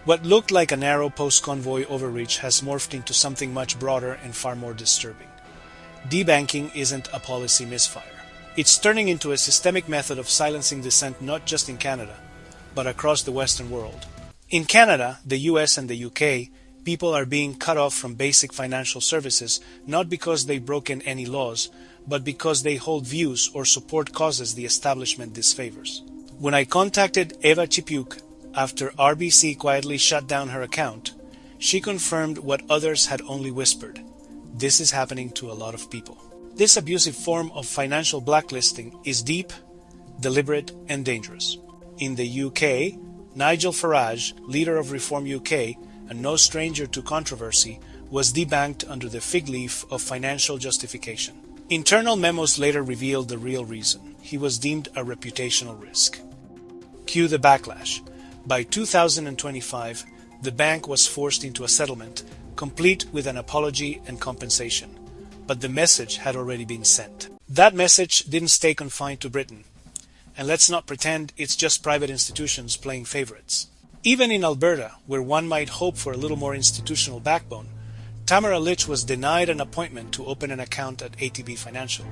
What looked like a narrow post-convoy overreach has morphed into something much broader and far more disturbing. Debanking isn't a policy misfire. It's turning into a systemic method of silencing dissent not just in Canada, but across the Western world. In Canada, the US and the UK, people are being cut off from basic financial services not because they've broken any laws, but because they hold views or support causes the establishment disfavors. When I contacted Eva Chipiuk after RBC quietly shut down her account, she confirmed what others had only whispered. This is happening to a lot of people. This abusive form of financial blacklisting is deep, deliberate, and dangerous. In the UK, Nigel Farage, leader of Reform UK, and no stranger to controversy, was debanked under the fig leaf of financial justification. Internal memos later revealed the real reason. He was deemed a reputational risk. Cue the backlash. By 2025, the bank was forced into a settlement, complete with an apology and compensation. But the message had already been sent. That message didn't stay confined to Britain. And let's not pretend it's just private institutions playing favorites. Even in Alberta, where one might hope for a little more institutional backbone, Tamara Lich was denied an appointment to open an account at ATB Financial.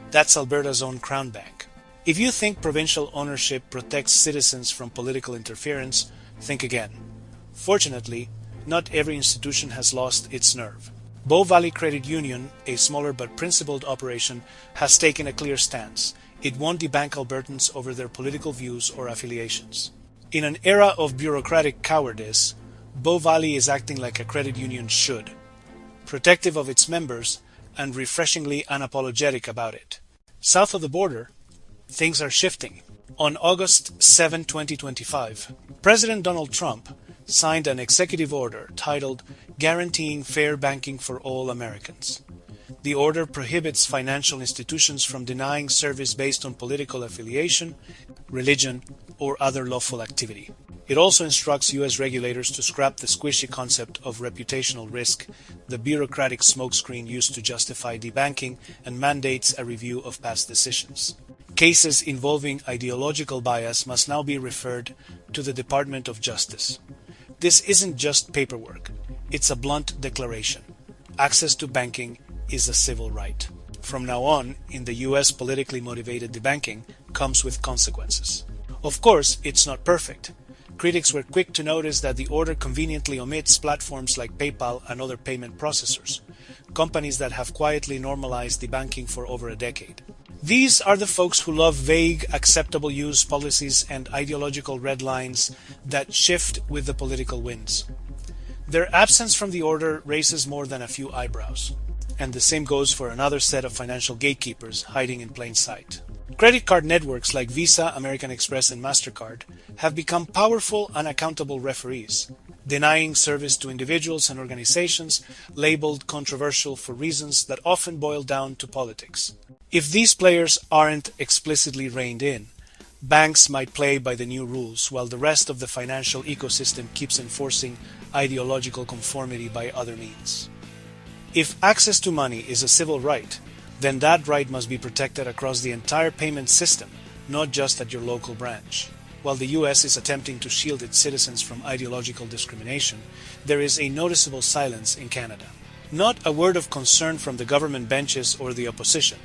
That's Alberta's own Crown Bank. If you think provincial ownership protects citizens from political interference, think again. Fortunately, not every institution has lost its nerve. Bow Valley Credit Union, a smaller but principled operation, has taken a clear stance. It won't debank Albertans over their political views or affiliations. In an era of bureaucratic cowardice, Bow Valley is acting like a credit union should, protective of its members and refreshingly unapologetic about it. South of the border, things are shifting. On August 7, 2025, President Donald Trump signed an executive order titled Guaranteeing Fair Banking for All Americans. The order prohibits financial institutions from denying service based on political affiliation, religion, or other lawful activity. It also instructs U.S. regulators to scrap the squishy concept of reputational risk, the bureaucratic smokescreen used to justify debanking, and mandates a review of past decisions. Cases involving ideological bias must now be referred to the Department of Justice. This isn't just paperwork. It's a blunt declaration. Access to banking is a civil right. From now on, in the U.S., politically motivated debanking comes with consequences. Of course, it's not perfect. Critics were quick to notice that the order conveniently omits platforms like PayPal and other payment processors, companies that have quietly normalized debanking for over a decade. These are the folks who love vague, acceptable use policies and ideological red lines that shift with the political winds. Their absence from the order raises more than a few eyebrows. And the same goes for another set of financial gatekeepers hiding in plain sight. Credit card networks like Visa, American Express, and MasterCard have become powerful, unaccountable referees, denying service to individuals and organizations labeled controversial for reasons that often boil down to politics. If these players aren't explicitly reined in, banks might play by the new rules while the rest of the financial ecosystem keeps enforcing ideological conformity by other means. If access to money is a civil right, then that right must be protected across the entire payment system, not just at your local branch. While the US is attempting to shield its citizens from ideological discrimination, there is a noticeable silence in Canada. Not a word of concern from the government benches or the opposition.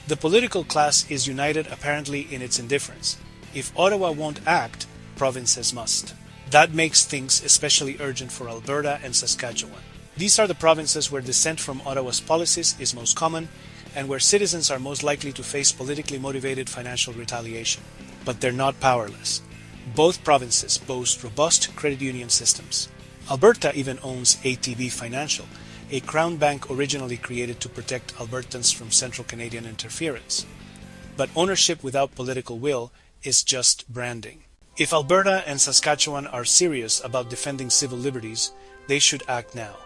The political class is united apparently in its indifference. If Ottawa won't act, provinces must. That makes things especially urgent for Alberta and Saskatchewan. These are the provinces where dissent from Ottawa's policies is most common and where citizens are most likely to face politically motivated financial retaliation. But they're not powerless. Both provinces boast robust credit union systems. Alberta even owns ATB Financial, a crown bank originally created to protect Albertans from central Canadian interference. But ownership without political will is just branding. If Alberta and Saskatchewan are serious about defending civil liberties, they should act now.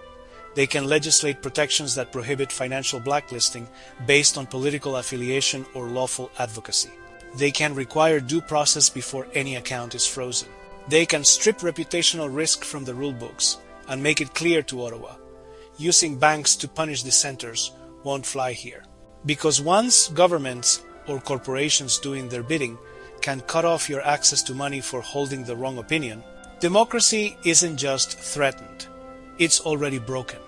They can legislate protections that prohibit financial blacklisting based on political affiliation or lawful advocacy. They can require due process before any account is frozen. They can strip reputational risk from the rulebooks and make it clear to Ottawa. Using banks to punish dissenters won't fly here. Because once governments or corporations doing their bidding can cut off your access to money for holding the wrong opinion, Democracy isn't just threatened, it's already broken.